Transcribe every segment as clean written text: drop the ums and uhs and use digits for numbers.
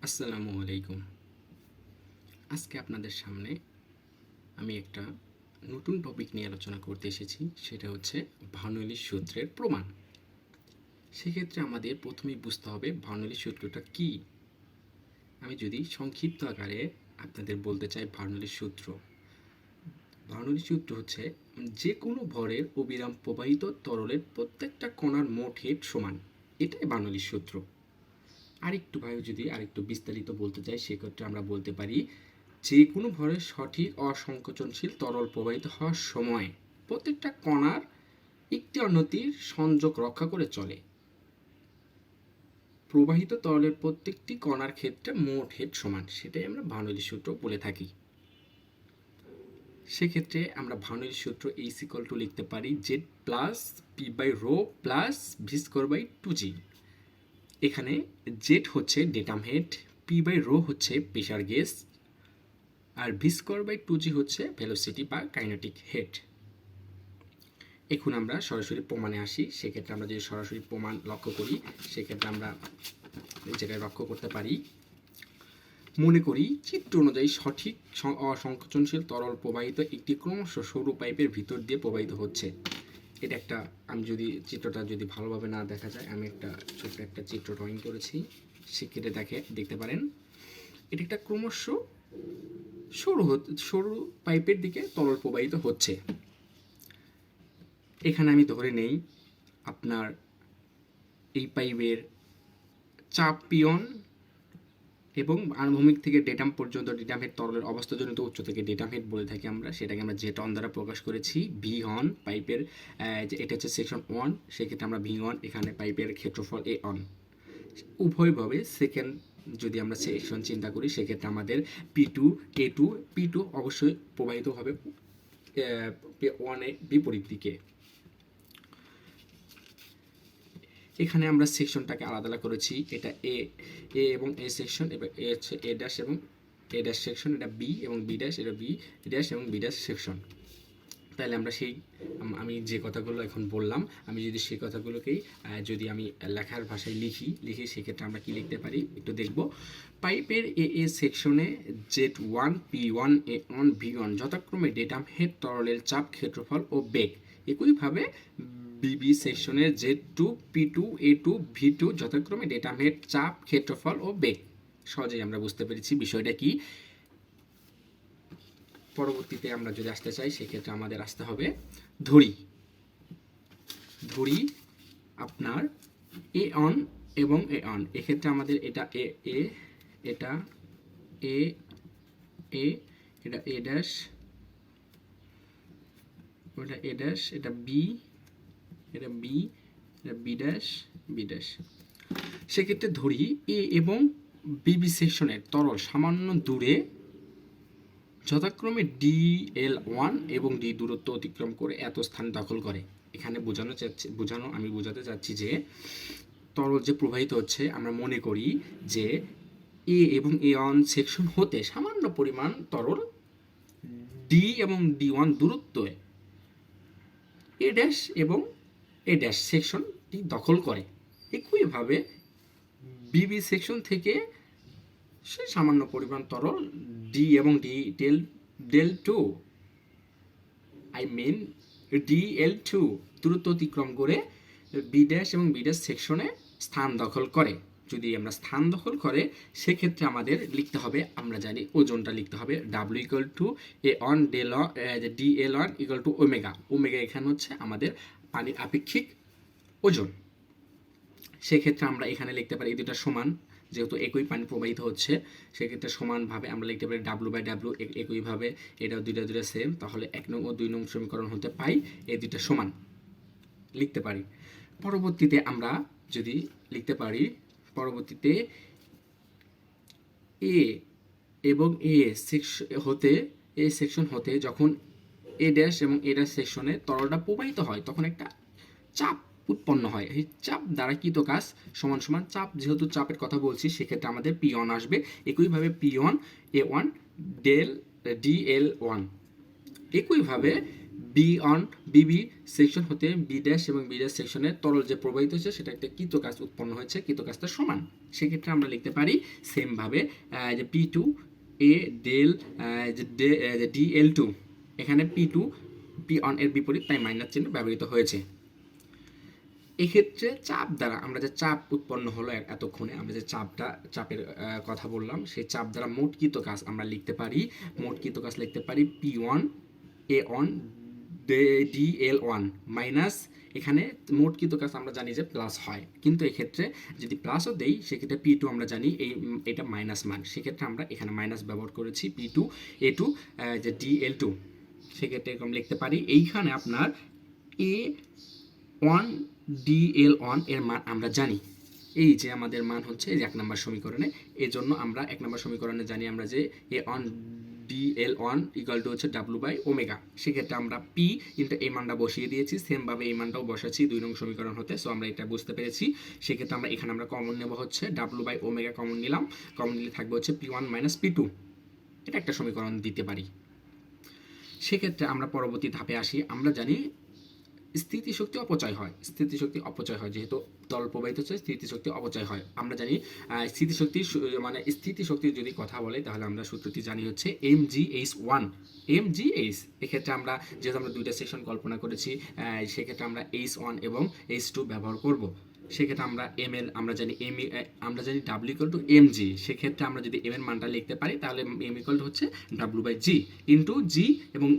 আসসালামু আলাইকুম। আজকে আপনাদের সামনে আমি একটা নতুন টপিক নিয়ে আলোচনা করতে এসেছি। সেটা হচ্ছে বার্নৌলির সূত্রের প্রমাণ। সেক্ষেত্রে আমাদের প্রথমেই বুঝতে হবে বার্নৌলির সূত্রটা কী। আমি যদি সংক্ষিপ্ত আকারে আপনাদের বলতে চাই বার্নৌলির সূত্র। বার্নৌলির সূত্র হচ্ছে যে কোনো ভরের অবিরাম প্রবাহিত তরলের প্রত্যেকটা কণার মোট হেড সমান। এটাই বার্নৌলির সূত্র। আরেকটু বিস্তারিত বলতে চাই, সেক্ষেত্রে আমরা বলতে পারি যে কোনো ভরের সঠিক অসংকোচনশীল তরল প্রবাহিত হওয়ার সময় প্রত্যেকটা কণার একটি অন্যটির সংযোগ রক্ষা করে চলে। প্রবাহিত তরলের প্রত্যেকটি কণার ক্ষেত্রে মোট হেড সমান, সেটাই আমরা বার্নৌলির সূত্র বলে থাকি। সেক্ষেত্রে আমরা বার্নৌলির সূত্র এইচ ইকুয়াল টু লিখতে পারি Z plus P by rho plus V square by 2g। এখানে জেড হচ্ছে datum head, P by rho হচ্ছে প্রেসার গেজ, আর ভি স্কোয়ার বাই 2g হচ্ছে ভেলোসিটি বা কাইনেটিক হেড। এখন আমরা সরাসরি প্রমাণে আসি। সেক্ষেত্রে আমরা যদি সরাসরি প্রমাণ লক্ষ্য করি, সেক্ষেত্রে আমরা এই জায়গায় লক্ষ্য করতে পারি, মনে করি চিত্র অনুযায়ী সঠিক অসংকোচনশীল তরল প্রবাহিত একটি ক্রমশ সরু পাইপের ভিতর দিয়ে প্রবাহিত হচ্ছে। এটা একটা, আমি যদি চিত্রটা যদি ভালোভাবে না দেখা যায়, আমি একটা ছোট্ট একটা চিত্র ড্রয়িং করেছি, সেক্ষেত্রে দেখতে পারেন এটা একটা ক্রমশ সরু পাইপের দিকে তরল প্রবাহিত হচ্ছে। এখানে আমি ধরে নেই আপনার এই পাইপের চাপ পিয়ন এবং আনুভূমিক থেকে ডেটাম পর্যন্ত ডেটাম হেড তরলের অবস্থাজনিত উচ্চ থেকে ডেটাম হেড বলে থাকি আমরা, সেটাকে আমরা জেট অন দ্বারা প্রকাশ করেছি। ভি অন পাইপের এটা হচ্ছে সেকশন 1, সেক্ষেত্রে আমরা ভি অন, এখানে পাইপের ক্ষেত্রফল এ অন। উভয়ভাবে সেকেন্ড যদি আমরা সেকশন চিন্তা করি, সেক্ষেত্রে আমাদের পি টু অবশ্যই প্রবাহিত হবে ওয়ানের বিপরীত দিকে। এখানে আমরা সেকশনটাকে আলাদা করেছি, এটা এ এবং এ সেকশন, এবার এ হচ্ছে এ ড্যাশ এবং এ ড্যাশ সেকশন, এটা বি এবং বি ড্যাশ, এটা বি ড্যাশ এবং বি ড্যাশ সেকশন। তাহলে আমরা আমি যে কথাগুলো এখন বললাম, আমি যদি সেই কথাগুলোকেই যদি আমি লেখার ভাষায় লিখি সেক্ষেত্রে আমরা কি লিখতে পারি একটু দেখব। পাইপের এ সেকশনে জেড 1 পি 1 এ 1 ভি 1 যথাক্রমে ডেটাম হেড তরলের চাপ, ক্ষেত্রফল ও বেগ। একইভাবে বিবি সেকশনের জেড 2 পি 2 এ 2 ভি 2 যথাক্রমে ডেটাম হেড, চাপ, ক্ষেত্রফল ও বেগ। সহজেই আমরা বুঝতে পেরেছি বিষয়টা কি। পরবর্তীতে আমরা যদি আসতে চাই, সেক্ষেত্রে আমাদের আসতে হবে ধরি আপনার এ অন এবং এ অন। এক্ষেত্রে আমাদের এটা এ এ এটা এ এ এটা এ ড্যাশ, ওটা এ ড্যাশ, এটা বি, এটা বি, এটা বি ড্যাশ, বি ড্যাশ। সেক্ষেত্রে ধরি এ এবং বিবি সেকশনের তরল সামান্য দূরে যথাক্রমে DL1 এবং ডি দূরত্ব অতিক্রম করে এত স্থান দখল করে। এখানে আমি বোঝাতে চাচ্ছি যে তরল যে প্রবাহিত হচ্ছে, আমরা মনে করি যে এ এবং A1 সেকশন হতে সামান্য পরিমাণ তরল ডি এবং D1 দূরত্বে এ ড্যাশ এবং এ ড্যাশ সেকশনটি দখল করে। একইভাবে বিবি সেকশন থেকে সে সামান্য পরিমাণ তরল ডি এবং DL2 দূরত্ব অতিক্রম করে বি ড্যাশ এবং বি ড্যাশ সেকশনে স্থান দখল করে। যদি আমরা স্থান দখল করে, সেক্ষেত্রে আমাদের লিখতে হবে, আমরা জানি ওজনটা লিখতে হবে W equal to A on DL1 equal to omega. Omega এখানে হচ্ছে আমাদের পানির আপেক্ষিক ওজন। সেক্ষেত্রে আমরা এখানে লিখতে পারি এই দুটা সমান, যেহেতু একই পানি প্রবাহিত হচ্ছে, সেক্ষেত্রে সমানভাবে আমরা লিখতে পারি ডাব্লু বাই ডাব্লু। একইভাবে এটাও দুইটা সেম, তাহলে 1 নং ও 2 নং সমীকরণ হতে পাই এই দুইটা সমান লিখতে পারি। পরবর্তীতে আমরা যদি লিখতে পারি, পরবর্তীতে এ এবং এ সেকশন হতে যখন এ ড্যাশ এবং এ ড্যাশ সেকশনে তরলটা প্রবাহিত হয়, তখন একটা চাপ উৎপন্ন হয়। এই চাপ দ্বারা কৃত কাজ সমান সমান চাপ, যেহেতু চাপের কথা বলছি, সেক্ষেত্রে আমাদের P1 আসবে। একইভাবে P1 A1 DL1। একইভাবে বি অন বিবি সেকশন হতে বি ড্যাশ এবং বি ড্যাশ সেকশনের তরল যে প্রবাহিত হচ্ছে সেটা একটা কৃতকাজ উৎপন্ন হয়েছে, কৃতকাজটা সমান। সেক্ষেত্রে আমরা লিখতে পারি সেমভাবে যে পি টু এ ডেল যে ডি এল টু, এখানে পি টু পি অন এর বিপরীত, তাই মাইনাস চিহ্ন ব্যবহৃত হয়েছে। এক্ষেত্রে চাপ দ্বারা আমরা যে চাপ উৎপন্ন হলো এতক্ষণে আমরা যে চাপের কথা বললাম, সেই চাপ দ্বারা মোট কৃতকাজ আমরা লিখতে পারি, মোট কৃতকাজ লিখতে পারি P one A on D L one minus, এখানে মোট কৃতকাজ আমরা জানি যে প্লাস হয়, কিন্তু এক্ষেত্রে যদি প্লাসও দেই সেক্ষেত্রে পি টু আমরা জানি এটা মাইনাস মান, সেক্ষেত্রে আমরা এখানে মাইনাস ব্যবহার করেছি পি টু এ টু যে ডি এল টু, সেক্ষেত্রে এরকম লিখতে পারি। এইখানে আপনার এ ওয়ান ডি এল ওয়ান এর মান আমরা জানি, এই যে আমাদের মান হচ্ছে এই যে 1 নম্বর সমীকরণে, এই জন্য আমরা 1 নম্বর সমীকরণে জানি আমরা যে A on D L one equal to হচ্ছে ডাব্লু বাই ওমেগা, সেক্ষেত্রে আমরা পি ইন্টু এই মানটা বসিয়ে দিয়েছি, সেমভাবে এই মানটাও বসাচ্ছি 2 নং সমীকরণ হতে। সো আমরা এটা বুঝতে পেরেছি। সেক্ষেত্রে আমরা এখানে আমরা কমন নেব হচ্ছে ডাব্লু বাই ওমেগা, কমন নিলাম, কমন নিলে থাকবে হচ্ছে P one minus P two, এটা একটা সমীকরণ দিতে পারি। সেক্ষেত্রে আমরা পরবর্তী ধাপে আসি। আমরা জানি স্থিতিশক্তি অপচয় হয়, স্থিতিশক্তি অপচয় হয়, যেহেতু তরল প্রবাহিত হচ্ছে স্থিতিশক্তি অপচয় হয়। আমরা জানি স্থিতিশক্তি মানে স্থিতিশক্তির যদি কথা বলে তাহলে আমরা সূত্রটি জানি হচ্ছে mgh1 mgh। এক্ষেত্রে আমরা যেহেতু আমরা দুইটা সেকশন কল্পনা করেছি, সেক্ষেত্রে আমরা h1 এবং h2 ব্যবহার করব। সেক্ষেত্রে আমরা এম এর আমরা জানি আমরা জানি W equal to M G, সেক্ষেত্রে আমরা যদি এম এর মানটা লিখতে পারি তাহলে এম ইকুয়াল টু হচ্ছে W by G into G এবং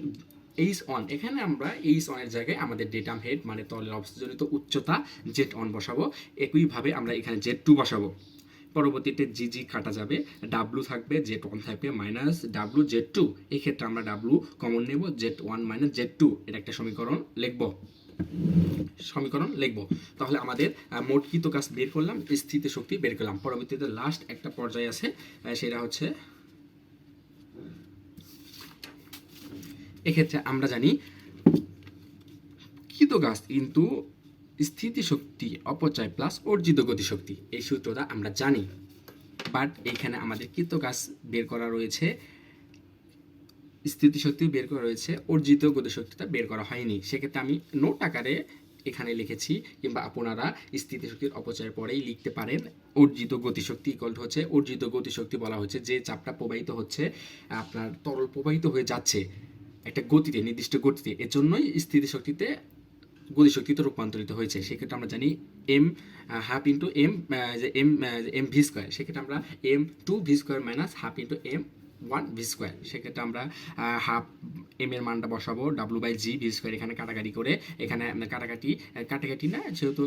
এইচ অন, এখানে আমরা এইচ অনের জায়গায় আমাদের ডেটাম হেড মানে তরলের অবস্থাজনিত উচ্চতা জেড অন বসাবো, একইভাবে আমরা এখানে জেড টু বসাবো। পরবর্তীতে জি জি কাটা যাবে, ডাব্লু থাকবে, জেড ওয়ান থাকবে মাইনাস ডাব্লু জেড টু, এক্ষেত্রে আমরা ডাব্লু কমন নেব, Z one minus Z two, এটা একটা সমীকরণ লিখব। তাহলে আমাদের মোট কৃতকাজ বের করলাম, স্থিতিশক্তি বের করলাম। পরবর্তীতে লাস্ট একটা পর্যায়ে আছে, সেটা হচ্ছে এক্ষেত্রে আমরা জানি কৃতকাজ কিন্তু স্থিতিশক্তি অপচয় প্লাস অর্জিত গতিশক্তি, এই সূত্রটা আমরা জানি, বাট এখানে আমাদের কৃতকাজ বের করা রয়েছে, স্থিতিশক্তি বের করা রয়েছে, অর্জিত গতিশক্তিটা বের করা হয়নি। সেক্ষেত্রে আমি নোট আকারে এখানে লিখেছি, কিংবা আপনারা স্থিতিশক্তির অপচয়ের পরেই লিখতে পারেন অর্জিত গতিশক্তি ইকুয়াল টু হচ্ছে, অর্জিত গতিশক্তি বলা হচ্ছে যে চাপটা প্রবাহিত হচ্ছে, আপনার তরল প্রবাহিত হয়ে যাচ্ছে একটা গতিতে, নির্দিষ্ট গতিতে, এর জন্যই স্থিতিশক্তিতে গতিশক্তিতে রূপান্তরিত হয়েছে। সেক্ষেত্রে আমরা জানি এম হাফ ইন্টু এম যে এম ভি স্কোয়ার, সেক্ষেত্রে আমরা M two V square minus half into M one V square, সেক্ষেত্রে আমরা হাফ এম এর মানটা বসাবো W by G V square, এখানে কাটাকাটি করে, এখানে কাটাকাটি না, যেহেতু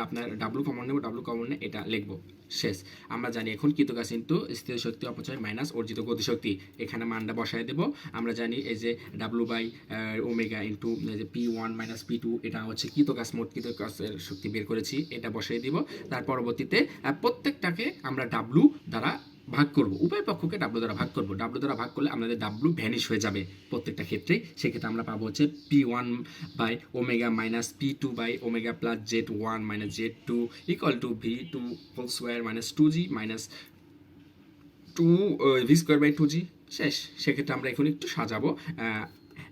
আপনার ডাব্লু কমন নেব, ডাব্লু কমন নেই, এটা লিখবো, শেষ। আমরা জানি এখন কৃতকাজ ইন্টু স্থিতিশক্তি অপচয় মাইনাস অর্জিত গতিশক্তি, এখানে মানটা বসায় দেবো। আমরা জানি এই যে ডাব্লু বাই ওমেগা ইন্টু যে P one minus P two, এটা হচ্ছে কৃতকাজ, মোট কৃতকাজের শক্তি বের করেছি, এটা বসাই দিব। তার পরবর্তীতে প্রত্যেকটাকে আমরা ডাব্লু দ্বারা ভাগ করব, উভয় পক্ষকে ডাব্লু দ্বারা ভাগ করব, ডাব্লু দ্বারা ভাগ করলে আমাদের ডাব্লু ভ্যানিশ হয়ে যাবে প্রত্যেকটা ক্ষেত্রেই। সেক্ষেত্রে আমরা পাবো হচ্ছে P one by omega minus P two by omega plus Z one minus Z two equal to V two whole square minus two G minus two V square by two G, শেষ। সেক্ষেত্রে আমরা এখন একটু সাজাবো,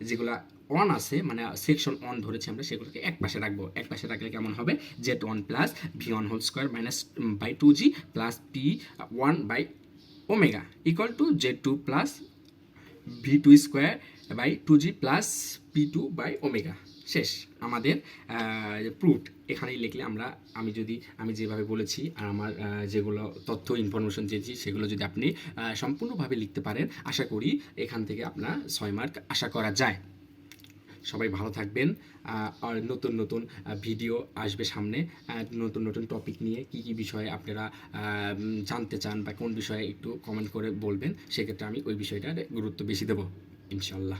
যেগুলা on আছে মানে section on ধরেছি আমরা, সেগুলোকে এক পাশে রাখবো। এক পাশে রাখলে কেমন হবে, Z one plus V one whole square minus by two G plus P one by omega equal to Z two plus V two square by two G plus P two by omega, শেষ। আমাদের proofed এখানেই লিখলে আমি যেভাবে বলেছি আর আমার যেগুলো তথ্য ইনফরমেশন দিয়েছি সেগুলো যদি আপনি সম্পূর্ণভাবে লিখতে পারেন, আশা করি এখান থেকে আপনার 6 মার্ক আশা করা যায়। সবাই ভালো থাকবেন, আর নতুন নতুন ভিডিও আসবে সামনে, নতুন নতুন টপিক নিয়ে কী কী বিষয়ে আপনারা জানতে চান বা কোন বিষয়ে একটু কমেন্ট করে বলবেন, সেক্ষেত্রে আমি ওই বিষয়টার গুরুত্ব বেশি দেবো ইনশাল্লাহ।